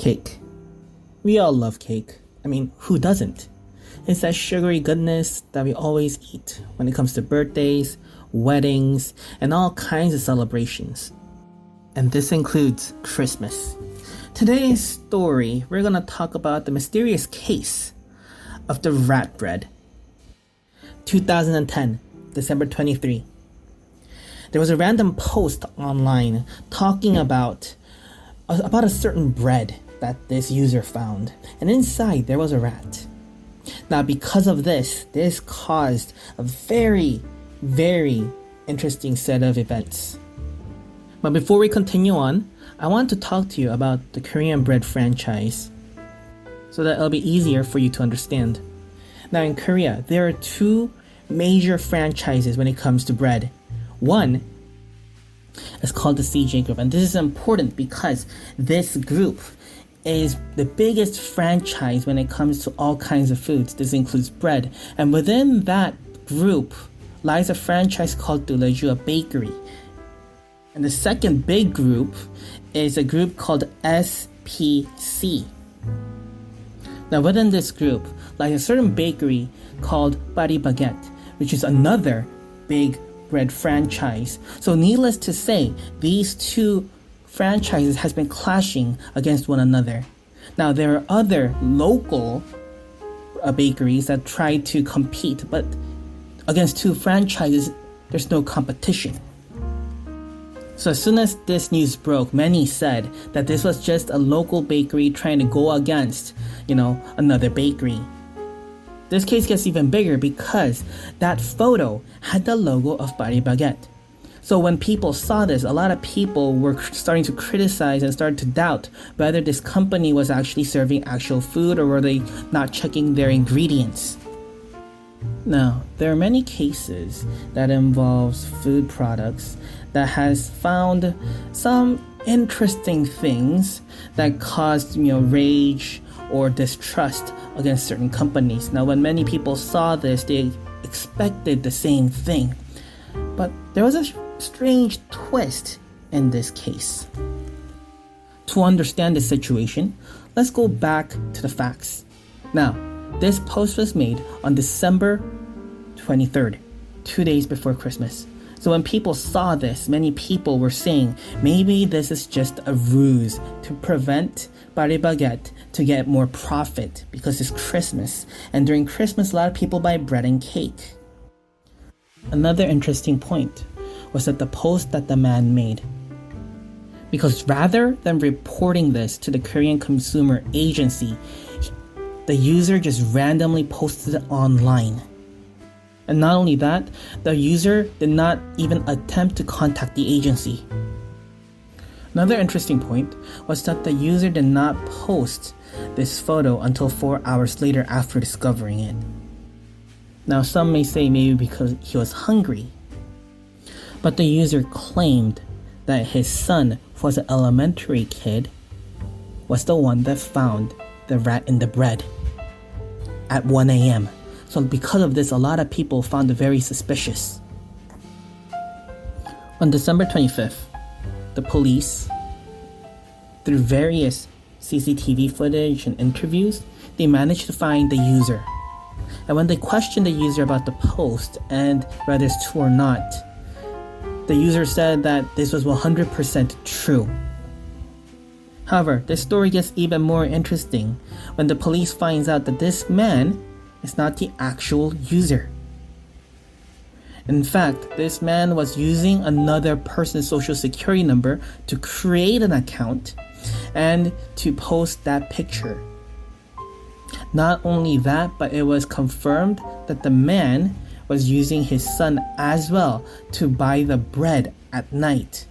Cake. We all love cake. I mean, who doesn't? It's that sugary goodness that we always eat when it comes to birthdays, weddings, and all kinds of celebrations. And this includes Christmas. Today's story, we're going to talk about the mysterious case of the rat bread. 2010, December 23. There was a random post online talking about a certain bread that this user found, and inside there was a rat. Now, because of this caused a very, very interesting set of events. But before we continue on, I want to talk to you about the Korean bread franchise so that it'll be easier for you to understand. Now, in Korea, there are two major franchises when it comes to bread. One is called the CJ Group, and this is important because this group is the biggest franchise when it comes to all kinds of foods. This includes bread. And within that group lies a franchise called Talesaurus, a bakery. And the second big group is a group called SPC. Now within this group lies a certain bakery called Paris Baguette, which is another big bread franchise. So needless to say, these two franchises has been clashing against one another. Now there are other local bakeries that try to compete, but against two franchises, there's no competition. So as soon as this news broke, many said that this was just a local bakery trying to go against, another bakery. This case gets even bigger because that photo had the logo of Paris Baguette. So when people saw this, a lot of people were starting to criticize and start to doubt whether this company was actually serving actual food or were they not checking their ingredients. Now, there are many cases that involves food products that has found some interesting things that caused, rage or distrust against certain companies. Now, when many people saw this, they expected the same thing. But there was a strange twist in this case. To understand the situation, let's go back to the facts. Now, this post was made on December 23rd, 2 days before Christmas. So when people saw this, many people were saying maybe this is just a ruse to prevent Paris Baguette to get more profit because it's Christmas. And during Christmas, a lot of people buy bread and cake. Another interesting point was that the post that the man made. Because rather than reporting this to the Korean Consumer Agency, the user just randomly posted it online. And not only that, the user did not even attempt to contact the agency. Another interesting point was that the user did not post this photo until 4 hours later after discovering it. Now, some may say maybe because he was hungry. But the user claimed that his son, who was an elementary kid, was the one that found the rat in the bread at 1 a.m. So because of this, a lot of people found it very suspicious. On December 25th, the police, through various CCTV footage and interviews, they managed to find the user. And when they questioned the user about the post and whether it's true or not, the user said that this was 100% true. However, this story gets even more interesting when the police finds out that this man is not the actual user. In fact, this man was using another person's social security number to create an account and to post that picture. Not only that, but it was confirmed that the man was using his son as well to buy the bread at night.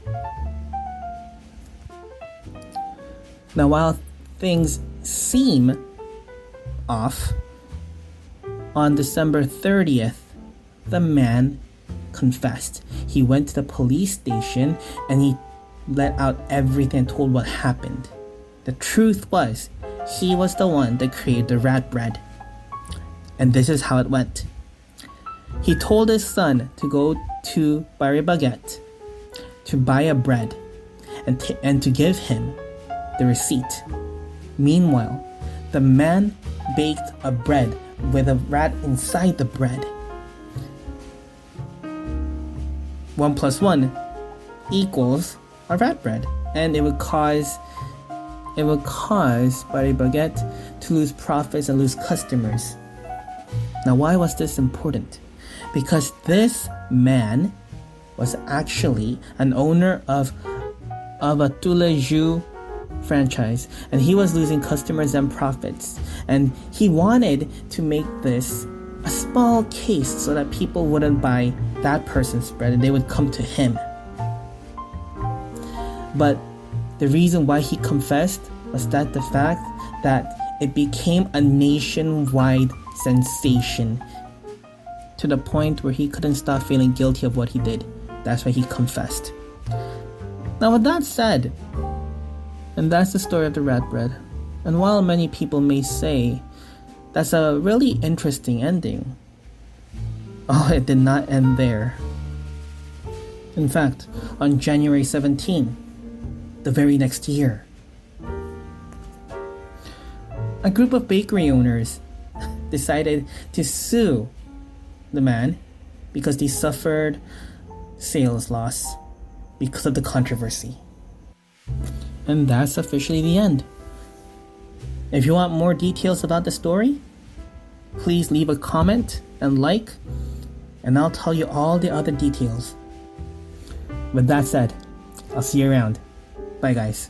Now, while things seem off, on December 30th, the man confessed. He went to the police station and he let out everything and told what happened. The truth was, he was the one that created the rat bread. And this is how it went. He told his son to go to Paris Baguette to buy a bread and to give him the receipt. Meanwhile, the man baked a bread with a rat inside the bread. 1 plus 1 equals a rat bread, and it would cause Paris Baguette to lose profits and lose customers. Now, why was this important? Because this man was actually an owner of a tous les jours franchise, and he was losing customers and profits, and he wanted to make this a small case so that people wouldn't buy that person's bread and they would come to him. But the reason why he confessed was that the fact that it became a nationwide sensation to the point where he couldn't stop feeling guilty of what he did. That's why he confessed. Now, with that said, and that's the story of the rat bread. And while many people may say that's a really interesting ending, it did not end there. In fact, on January 17, the very next year, a group of bakery owners decided to sue the man because they suffered sales loss because of the controversy. And that's officially the end. If you want more details about the story, please leave a comment and like, and I'll tell you all the other details. With that said, I'll see you around. Bye, guys.